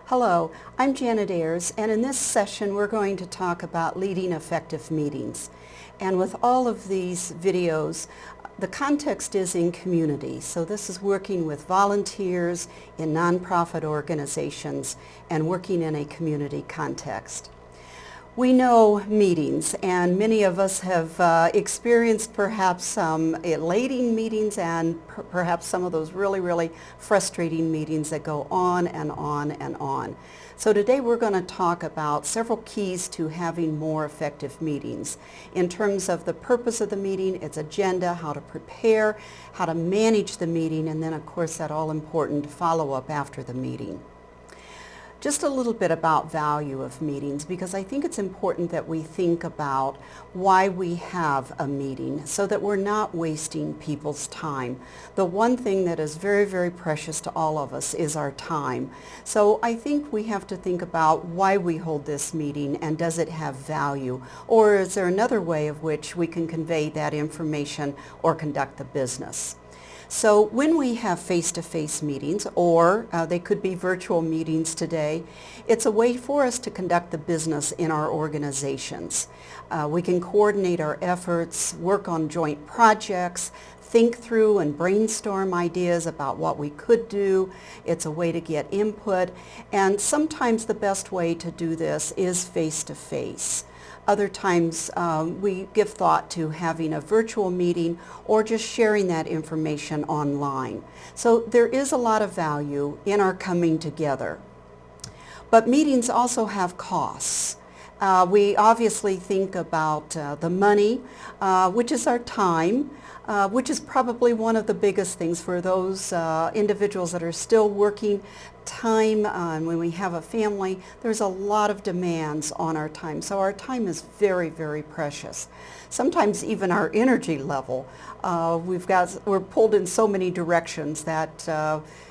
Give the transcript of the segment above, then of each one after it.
Hello, I'm Janet Ayers, and in this session we're going to talk about leading effective meetings. And with all of these videos, the context is in community. So this is working with volunteers in nonprofit organizations and working in a community context. We know meetings, and many of us have experienced perhaps some elating meetings and perhaps some of those really frustrating meetings that go on and on and on. So today we're going to talk about several keys to having more effective meetings in terms of the purpose of the meeting, its agenda, how to prepare, how to manage the meeting, and then of course that all important follow-up after the meeting. Just a little bit about value of meetings, because I think it's important that we think about why we have a meeting so that we're not wasting people's time. The one thing that is very precious to all of us is our time. So I think we have to think about why we hold this meeting and does it have value, or is there another way of which we can convey that information or conduct the business. So when we have face-to-face meetings, or they could be virtual meetings today, it's a way for us to conduct the business in our organizations. We can coordinate our efforts, work on joint projects, think through and brainstorm ideas about what we could do. It's a way to get input, and sometimes the best way to do this is face-to-face. Other times we give thought to having a virtual meeting or just sharing that information online. So there is a lot of value in our coming together. But meetings also have costs. We obviously think about the money, which is our time, which is probably one of the biggest things for those individuals that are still working. Time, and when we have a family, there's a lot of demands on our time. So our time is very precious. Sometimes even our energy level. We're pulled in so many directions that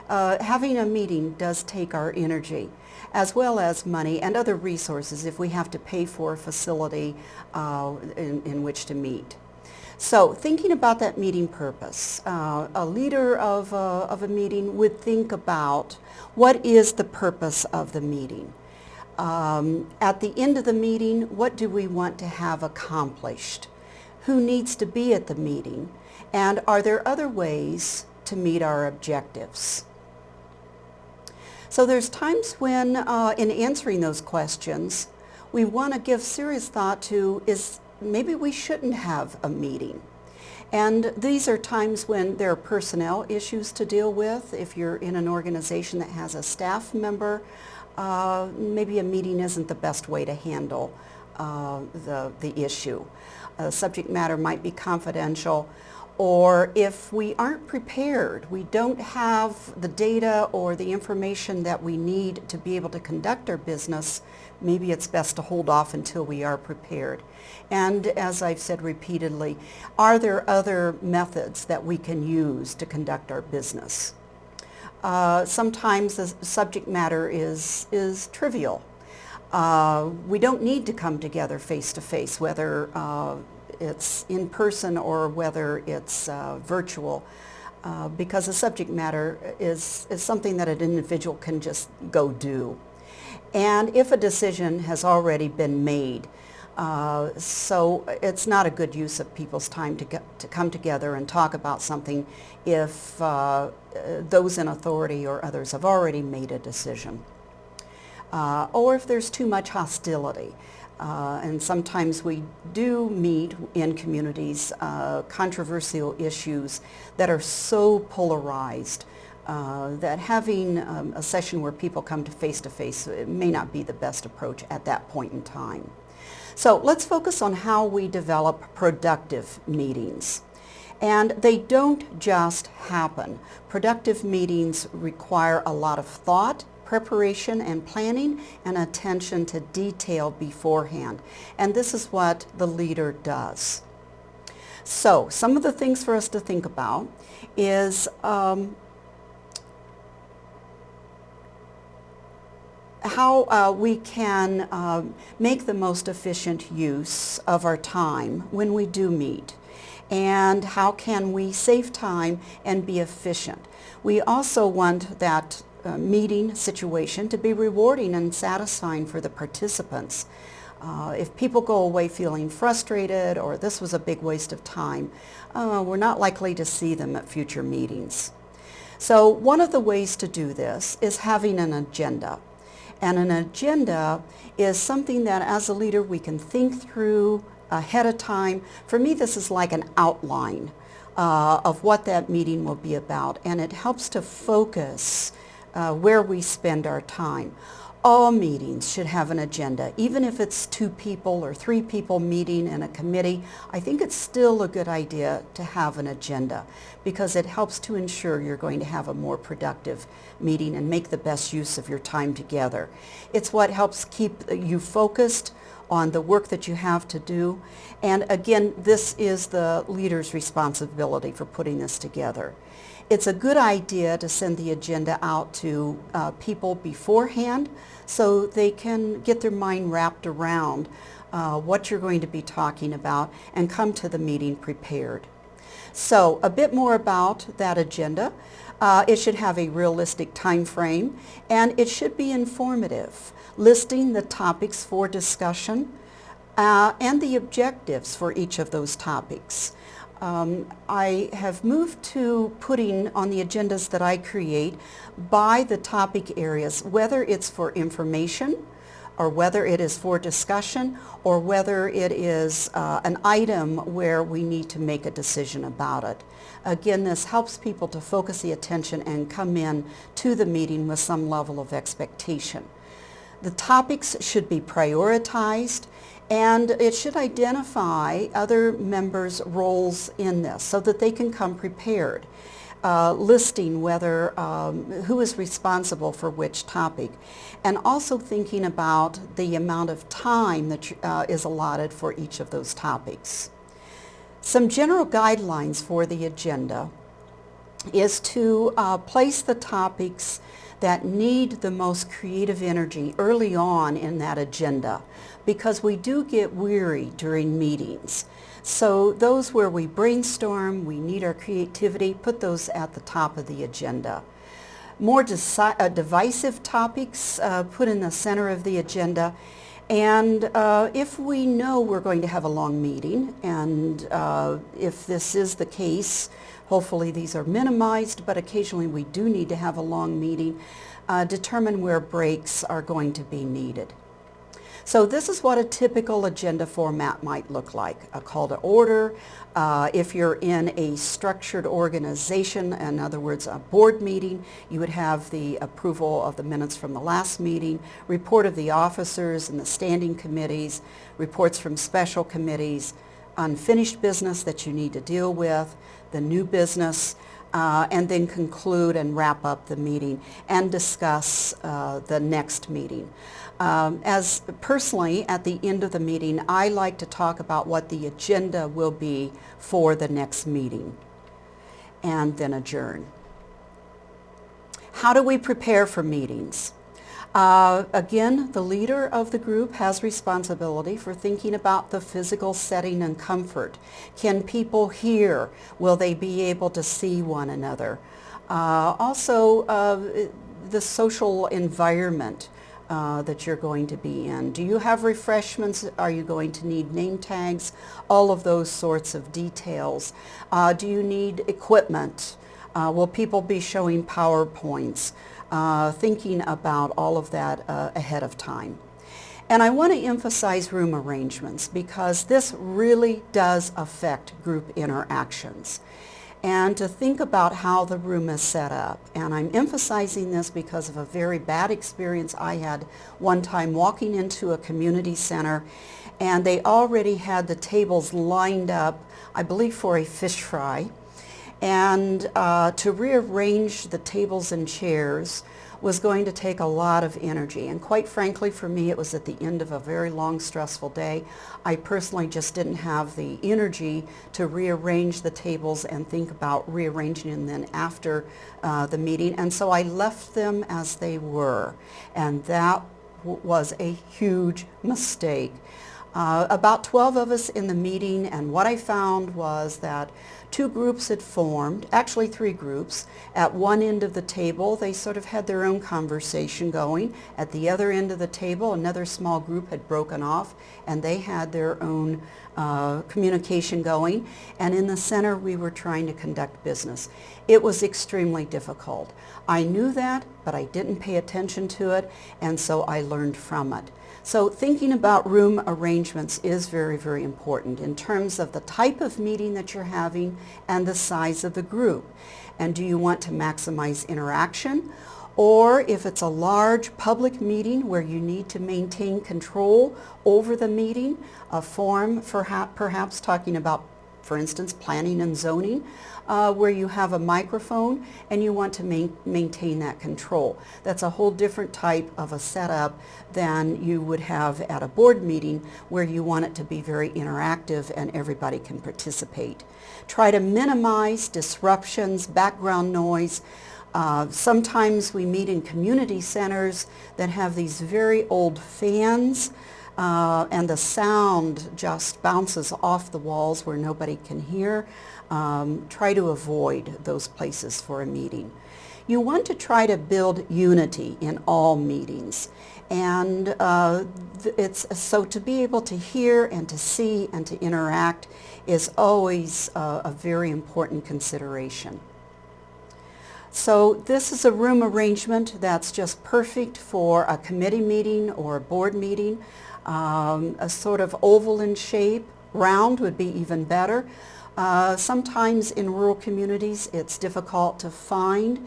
having a meeting does take our energy, as well as money and other resources if we have to pay for a facility in which to meet. So thinking about that meeting purpose, a leader of a meeting would think about what is the purpose of the meeting. At the end of the meeting, what do we want to have accomplished? Who needs to be at the meeting? And are there other ways to meet our objectives? So there's times when in answering those questions, we want to give serious thought to maybe we shouldn't have a meeting. And these are times when there are personnel issues to deal with. If you're in an organization that has a staff member, maybe a meeting isn't the best way to handle the issue. Subject matter might be confidential, or if we aren't prepared, we don't have the data or the information that we need to be able to conduct our business, maybe it's best to hold off until we are prepared. And as I've said repeatedly, are there other methods that we can use to conduct our business? Sometimes the subject matter is trivial. We don't need to come together face to face, whether it's in person or whether it's virtual, because the subject matter is something that an individual can just go do. And if a decision has already been made, so it's not a good use of people's time to come together and talk about something if those in authority or others have already made a decision. Or if there's too much hostility. And sometimes we do meet in communities controversial issues that are so polarized that having a session where people come to face may not be the best approach at that point in time. So let's focus on how we develop productive meetings. And they don't just happen. Productive meetings require a lot of thought, preparation and planning, and attention to detail beforehand. And this is what the leader does. So some of the things for us to think about is how we can make the most efficient use of our time when we do meet, and how can we save time and be efficient. We also want that meeting situation to be rewarding and satisfying for the participants. If people go away feeling frustrated or this was a big waste of time, we're not likely to see them at future meetings. So one of the ways to do this is having an agenda. And an agenda is something that as a leader we can think through ahead of time. For me, this is like an outline of what that meeting will be about, and it helps to focus where we spend our time. All meetings should have an agenda. Even if it's 2 people or 3 people meeting in a committee, I think it's still a good idea to have an agenda because it helps to ensure you're going to have a more productive meeting and make the best use of your time together. It's what helps keep you focused on the work that you have to do. And again, this is the leader's responsibility for putting this together. It's a good idea to send the agenda out to people beforehand so they can get their mind wrapped around what you're going to be talking about and come to the meeting prepared. So a bit more about that agenda. It should have a realistic time frame and it should be informative, listing the topics for discussion and the objectives for each of those topics. I have moved to putting on the agendas that I create by the topic areas, whether it's for information or whether it is for discussion or whether it is an item where we need to make a decision about it. Again, this helps people to focus the attention and come in to the meeting with some level of expectation. The topics should be prioritized and it should identify other members' roles in this so that they can come prepared, listing whether who is responsible for which topic, and also thinking about the amount of time that is allotted for each of those topics. Some general guidelines for the agenda is to place the topics that need the most creative energy early on in that agenda because we do get weary during meetings. So those where we brainstorm, we need our creativity, put those at the top of the agenda. More divisive topics put in the center of the agenda. And if we know we're going to have a long meeting, and if this is the case, hopefully these are minimized, but occasionally we do need to have a long meeting, determine where breaks are going to be needed. So this is what a typical agenda format might look like. A call to order. If you're in a structured organization, in other words, a board meeting, you would have the approval of the minutes from the last meeting, report of the officers and the standing committees, reports from special committees, unfinished business that you need to deal with, the new business, and then conclude and wrap up the meeting and discuss the next meeting. As personally, at the end of the meeting, I like to talk about what the agenda will be for the next meeting and then adjourn. How do we prepare for meetings? Again, the leader of the group has responsibility for thinking about the physical setting and comfort. Can people hear? Will they be able to see one another? Also, the social environment that you're going to be in. Do you have refreshments? Are you going to need name tags? All of those sorts of details. Do you need equipment? Will people be showing PowerPoints? Thinking about all of that ahead of time. And I want to emphasize room arrangements because this really does affect group interactions. And to think about how the room is set up. And I'm emphasizing this because of a very bad experience I had one time walking into a community center, and they already had the tables lined up, I believe for a fish fry. And to rearrange the tables and chairs was going to take a lot of energy. And quite frankly, for me, it was at the end of a very long, stressful day. I personally just didn't have the energy to rearrange the tables and think about rearranging them then after the meeting. And so I left them as they were. And that was a huge mistake. About 12 of us in the meeting, and what I found was that two groups had formed, actually three groups. At one end of the table, they sort of had their own conversation going. At the other end of the table, another small group had broken off, and they had their own communication going. And in the center, we were trying to conduct business. It was extremely difficult. I knew that, but I didn't pay attention to it, and so I learned from it. So thinking about room arrangements is very, very important in terms of the type of meeting that you're having and the size of the group. And do you want to maximize interaction? Or if it's a large public meeting where you need to maintain control over the meeting, a forum perhaps talking about, for instance, planning and zoning, where you have a microphone and you want to maintain that control. That's a whole different type of a setup than you would have at a board meeting where you want it to be very interactive and everybody can participate. Try to minimize disruptions, background noise. Sometimes we meet in community centers that have these very old fans, and the sound just bounces off the walls where nobody can hear. Try to avoid those places for a meeting. You want to try to build unity in all meetings. And so to be able to hear and to see and to interact is always a very important consideration. So this is a room arrangement that's just perfect for a committee meeting or a board meeting. A sort of oval in shape, round would be even better. Sometimes in rural communities it's difficult to find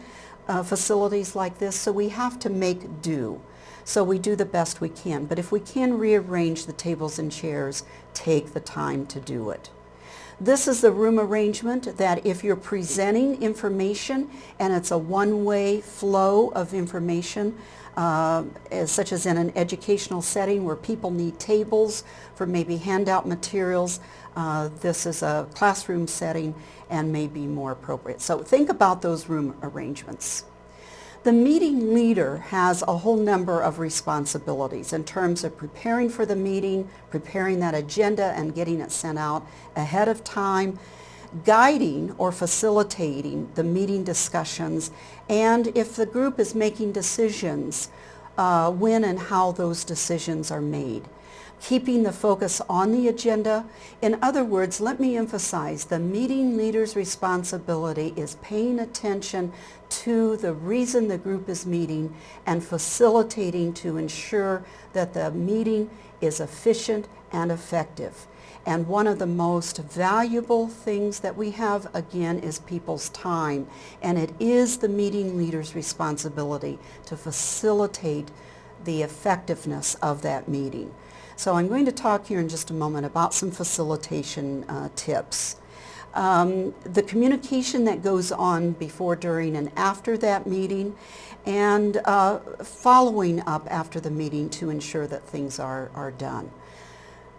facilities like this, so we have to make do. So we do the best we can, but if we can rearrange the tables and chairs, take the time to do it. This is the room arrangement that if you're presenting information and it's a one-way flow of information, such as in an educational setting where people need tables for maybe handout materials, this is a classroom setting and may be more appropriate. So think about those room arrangements. The meeting leader has a whole number of responsibilities in terms of preparing for the meeting, preparing that agenda and getting it sent out ahead of time, guiding or facilitating the meeting discussions, and if the group is making decisions, when and how those decisions are made. Keeping the focus on the agenda. In other words, let me emphasize, the meeting leader's responsibility is paying attention to the reason the group is meeting and facilitating to ensure that the meeting is efficient and effective. And one of the most valuable things that we have, again, is people's time. And it is the meeting leader's responsibility to facilitate the effectiveness of that meeting. So I'm going to talk here in just a moment about some facilitation tips. The communication that goes on before, during, and after that meeting, and following up after the meeting to ensure that things are done.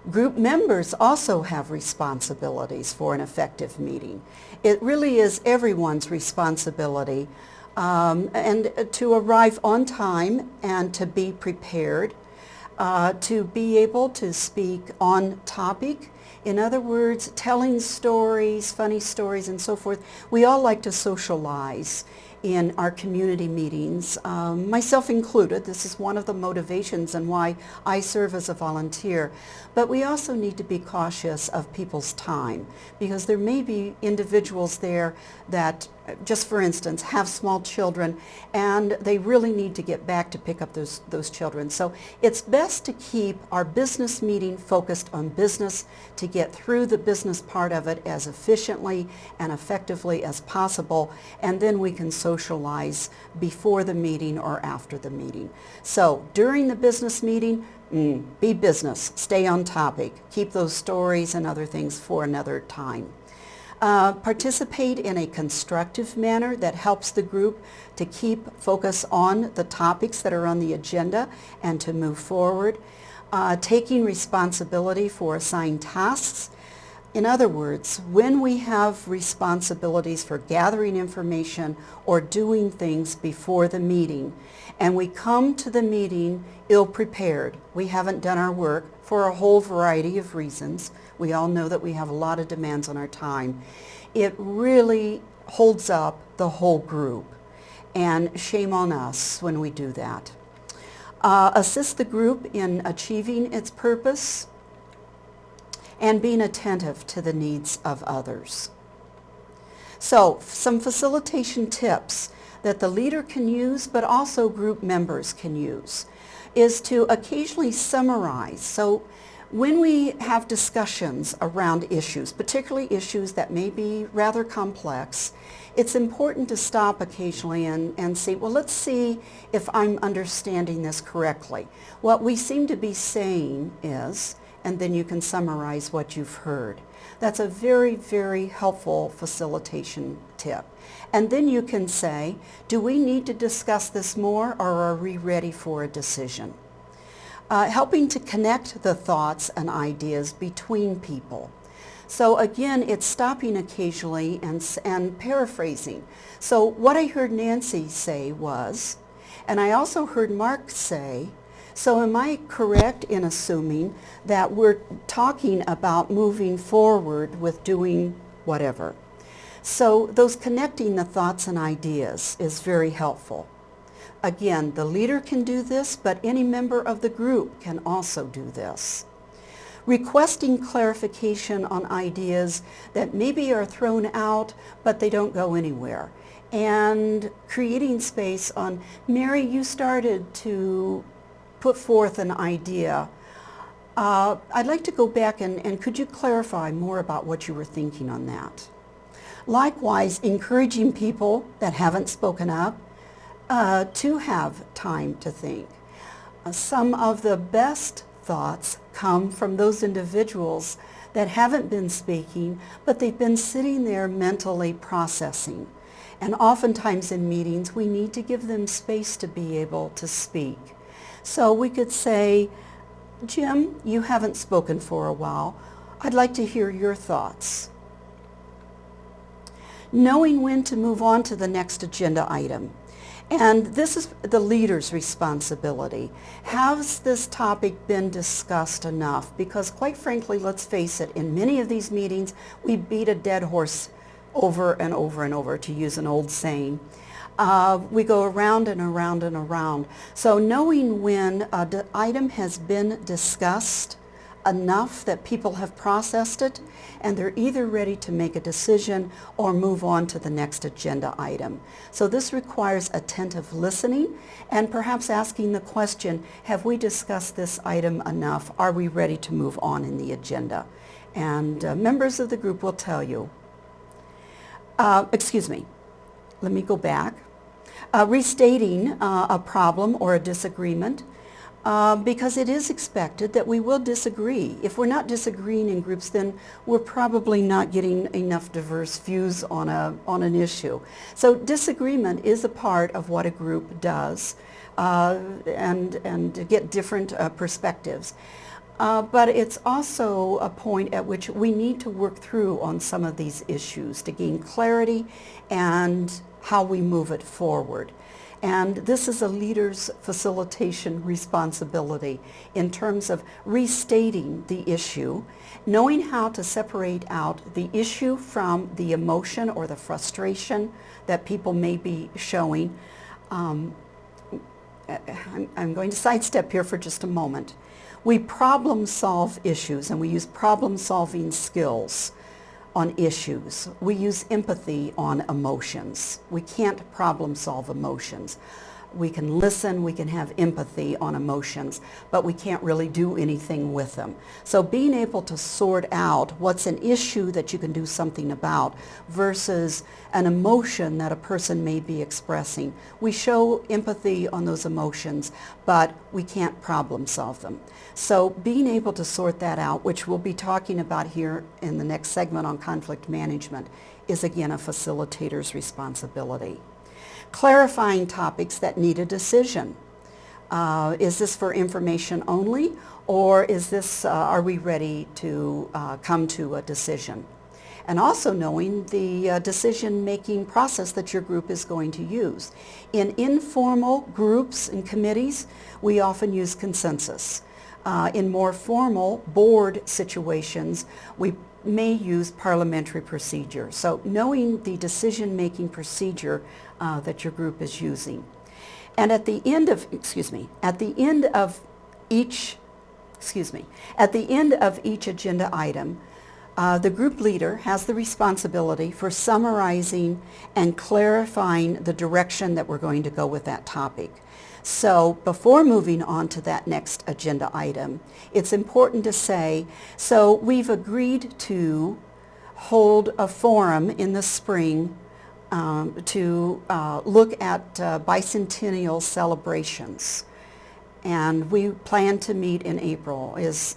Group members also have responsibilities for an effective meeting. It really is everyone's responsibility and to arrive on time and to be prepared, to be able to speak on topic. In other words, telling stories, funny stories, and so forth. We all like to socialize in our community meetings, myself included. This is one of the motivations and why I serve as a volunteer. But we also need to be cautious of people's time, because there may be individuals there that, just for instance, have small children and they really need to get back to pick up those children. So it's best to keep our business meeting focused on business, to get through the business part of it as efficiently and effectively as possible, and then we can socialize before the meeting or after the meeting. So during the business meeting, be business, stay on topic, keep those stories and other things for another time. Participate in a constructive manner that helps the group to keep focus on the topics that are on the agenda and to move forward. Taking responsibility for assigned tasks. In other words, when we have responsibilities for gathering information or doing things before the meeting, and we come to the meeting ill-prepared, we haven't done our work for a whole variety of reasons. We all know that we have a lot of demands on our time. It really holds up the whole group, and shame on us when we do that. Assist the group in achieving its purpose and being attentive to the needs of others. So, some facilitation tips that the leader can use, but also group members can use, is to occasionally summarize. So, when we have discussions around issues, particularly issues that may be rather complex, it's important to stop occasionally and say, well, let's see if I'm understanding this correctly. What we seem to be saying is, and then you can summarize what you've heard. That's a very, very helpful facilitation tip. And then you can say, do we need to discuss this more, or are we ready for a decision? Helping to connect the thoughts and ideas between people. So again, it's stopping occasionally and paraphrasing. So what I heard Nancy say was, and I also heard Mark say, so am I correct in assuming that we're talking about moving forward with doing whatever? So those connecting the thoughts and ideas is very helpful. Again, the leader can do this, but any member of the group can also do this. Requesting clarification on ideas that maybe are thrown out, but they don't go anywhere. And creating space on, Mary, you started to put forth an idea. I'd like to go back and could you clarify more about what you were thinking on that? Likewise, encouraging people that haven't spoken up to have time to think. Some of the best thoughts come from those individuals that haven't been speaking, but they've been sitting there mentally processing. And oftentimes in meetings, we need to give them space to be able to speak. So we could say, Jim, you haven't spoken for a while. I'd like to hear your thoughts. Knowing when to move on to the next agenda item. And this is the leader's responsibility. Has this topic been discussed enough? Because quite frankly, let's face it, in many of these meetings, we beat a dead horse over and over and over, to use an old saying. We go around and around and around. So knowing when an item has been discussed enough that people have processed it and they're either ready to make a decision or move on to the next agenda item. So this requires attentive listening and perhaps asking the question, have we discussed this item enough? Are we ready to move on in the agenda? And members of the group will tell you. Let me go back. Restating a problem or a disagreement, because it is expected that we will disagree. If we're not disagreeing in groups, then we're probably not getting enough diverse views on an issue. So disagreement is a part of what a group does, and to get different perspectives. But it's also a point at which we need to work through on some of these issues to gain clarity and how we move it forward. And this is a leader's facilitation responsibility in terms of restating the issue, knowing how to separate out the issue from the emotion or the frustration that people may be showing. I'm going to sidestep here for just a moment. We problem solve issues and we use problem solving skills on issues. We use empathy on emotions. We can't problem solve emotions. We can listen, we can have empathy on emotions, but we can't really do anything with them. So being able to sort out what's an issue that you can do something about versus an emotion that a person may be expressing. We show empathy on those emotions, but we can't problem solve them. So being able to sort that out, which we'll be talking about here in the next segment on conflict management, is again a facilitator's responsibility. Clarifying topics that need a decision. Is this for information only, or is this, are we ready to come to a decision? And also knowing the decision-making process that your group is going to use. In informal groups and committees, we often use consensus. In more formal board situations, we may use parliamentary procedure. So knowing the decision-making procedure that your group is using. And at the end of, at the end of each agenda item, the group leader has the responsibility for summarizing and clarifying the direction that we're going to go with that topic. So before moving on to that next agenda item, it's important to say, so we've agreed to hold a forum in the spring to look at bicentennial celebrations. And we plan to meet in April. Is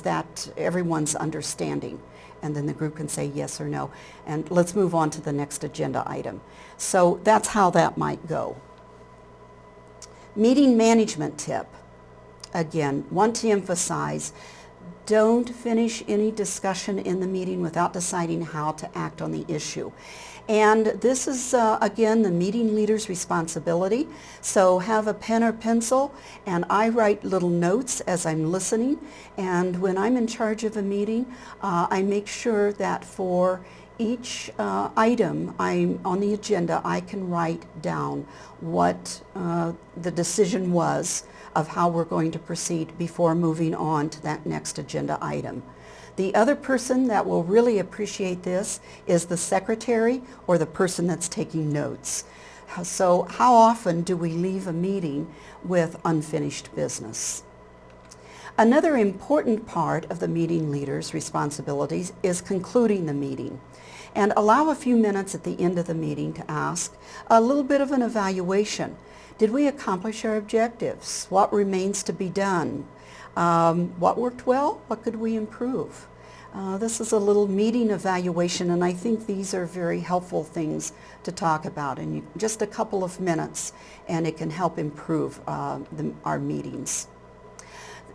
that everyone's understanding? And then the group can say yes or no. And let's move on to the next agenda item. So that's how that might go. Meeting management tip. Again, want to emphasize, don't finish any discussion in the meeting without deciding how to act on the issue. And this is, again, the meeting leader's responsibility. So have a pen or pencil, and I write little notes as I'm listening. And when I'm in charge of a meeting, I make sure that for each item I'm on the agenda, I can write down what the decision was of how we're going to proceed before moving on to that next agenda item. The other person that will really appreciate this is the secretary or the person that's taking notes. So how often do we leave a meeting with unfinished business? Another important part of the meeting leader's responsibilities is concluding the meeting. And allow a few minutes at the end of the meeting to ask a little bit of an evaluation. Did we accomplish our objectives? What remains to be done? What worked well? What could we improve? This is a little meeting evaluation, and I think these are very helpful things to talk about in just a couple of minutes, and it can help improve our meetings.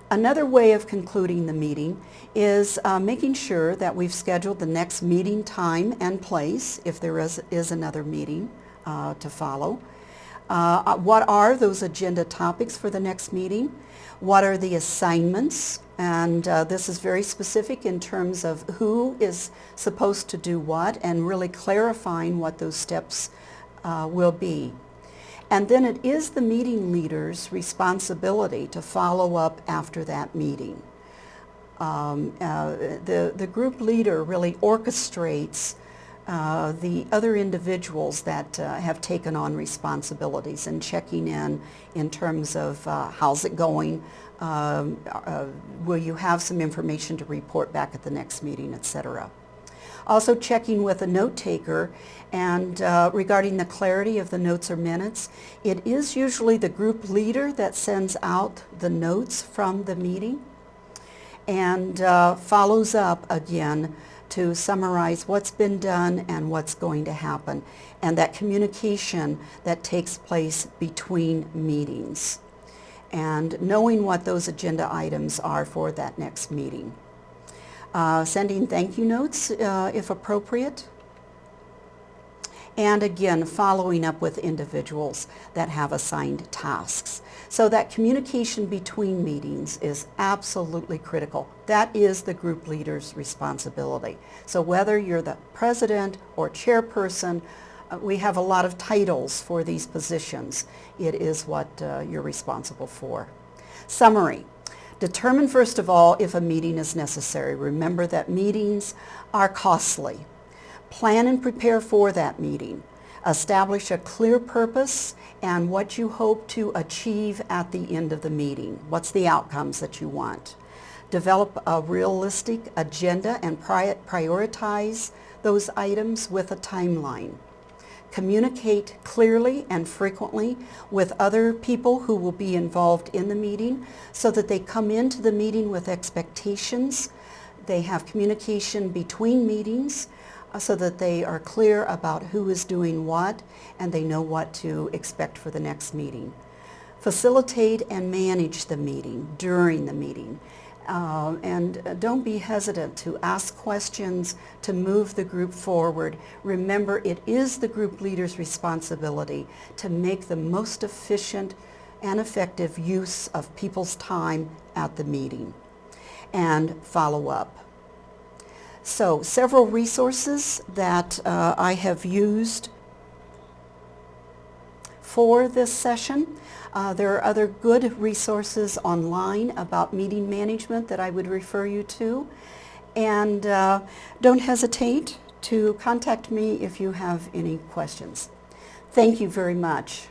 Another way of concluding the meeting is making sure that we've scheduled the next meeting time and place, if there is another meeting to follow. What are those agenda topics for the next meeting? What are the assignments? And this is very specific in terms of who is supposed to do what, and really clarifying what those steps will be. And then it is the meeting leader's responsibility to follow up after that meeting. The group leader really orchestrates the other individuals that have taken on responsibilities and checking in terms of how's it going, will you have some information to report back at the next meeting, etc. Also checking with a note taker, and regarding the clarity of the notes or minutes, it is usually the group leader that sends out the notes from the meeting and follows up again to summarize what's been done and what's going to happen, and that communication that takes place between meetings, and knowing what those agenda items are for that next meeting. Sending thank you notes if appropriate, and again following up with individuals that have assigned tasks. So that communication between meetings is absolutely critical. That is the group leader's responsibility. So whether you're the president or chairperson, we have a lot of titles for these positions. It is what you're responsible for. Summary. Determine first of all if a meeting is necessary. Remember that meetings are costly. Plan and prepare for that meeting. Establish a clear purpose and what you hope to achieve at the end of the meeting. What's the outcomes that you want? Develop a realistic agenda and prioritize those items with a timeline. Communicate clearly and frequently with other people who will be involved in the meeting so that they come into the meeting with expectations. They have communication between meetings so that they are clear about who is doing what and they know what to expect for the next meeting. Facilitate and manage the meeting during the meeting. And don't be hesitant to ask questions to move the group forward. Remember, it is the group leader's responsibility to make the most efficient and effective use of people's time at the meeting, and follow up. So, several resources that I have used for this session. There are other good resources online about meeting management that I would refer you to. And don't hesitate to contact me if you have any questions. Thank you very much.